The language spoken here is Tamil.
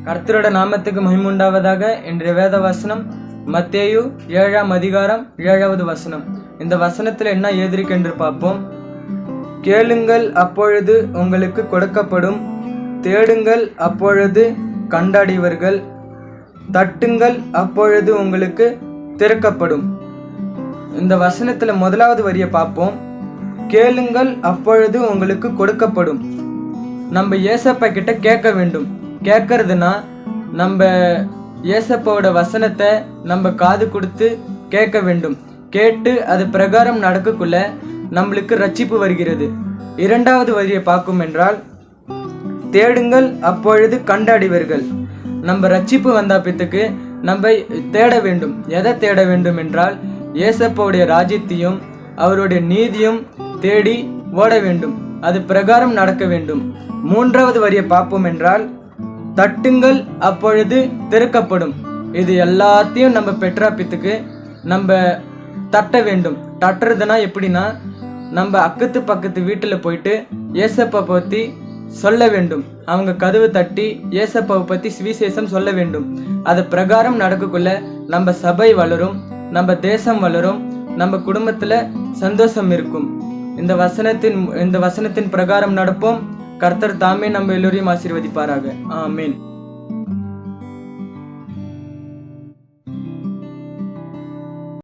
கர்த்தரோட நாமத்துக்கு மகிமுண்டாவதாக. இன்றைய வேத வசனம் மத்தேயு 7ஆம் அதிகாரம் 7வது வசனம். இந்த வசனத்தில் என்ன எழுதிருக்கு என்று பார்ப்போம். கேளுங்கள், அப்பொழுது உங்களுக்கு கொடுக்கப்படும். தேடுங்கள், அப்பொழுது கண்டடைவீர்கள். தட்டுங்கள், அப்பொழுது உங்களுக்கு திறக்கப்படும். இந்த வசனத்துல முதலாவது வரியை பார்ப்போம். கேளுங்கள், அப்பொழுது உங்களுக்கு கொடுக்கப்படும். நம்ம ஏசப்பா கிட்ட கேட்க வேண்டும். கேட்கறதுனா நம்ம ஏசப்பாவோட வசனத்தை நம்ம காது கொடுத்து கேட்க வேண்டும். கேட்டு அது பிரகாரம் நடக்கக்குள்ள நம்மளுக்கு ரட்சிப்பு வருகிறது. இரண்டாவது வரியை பார்க்கும் என்றால், தேடுங்கள், அப்பொழுது கண்டடைவீர்கள். நம்ம ரட்சிப்பு வந்தாப்பத்துக்கு நம்ம தேட வேண்டும். எதை தேட வேண்டும் என்றால், ஏசப்பாவுடைய ராஜ்யத்தையும் அவருடைய நீதியும் தேடி ஓட வேண்டும். அது பிரகாரம் நடக்க வேண்டும். மூன்றாவது வரியை பார்ப்போம் என்றால், தட்டுங்கள், அப்பொழுது திறக்கப்படும். இது எல்லாத்தையும் நம்ம பெற்றாப்பத்துக்கு நம்ம தட்ட வேண்டும். தட்டுறதுனா எப்படின்னா, நம்ம அக்கத்து பக்கத்து வீட்டில் போயிட்டு ஏசப்பா பற்றி சொல்ல வேண்டும். அவங்க கதவு தட்டி ஏசப்பாவை பற்றி சுவிசேஷம் சொல்ல வேண்டும். அது பிரகாரம் நடக்கக்குள்ள நம்ம சபை வளரும், நம்ம தேசம் வளரும், நம்ம குடும்பத்தில் சந்தோஷம் இருக்கும். இந்த வசனத்தின் பிரகாரம் நடப்போம். கர்த்தர் தாமே நம்ம எல்லோரையும் ஆசீர்வதிப்பாராக. ஆமேன்.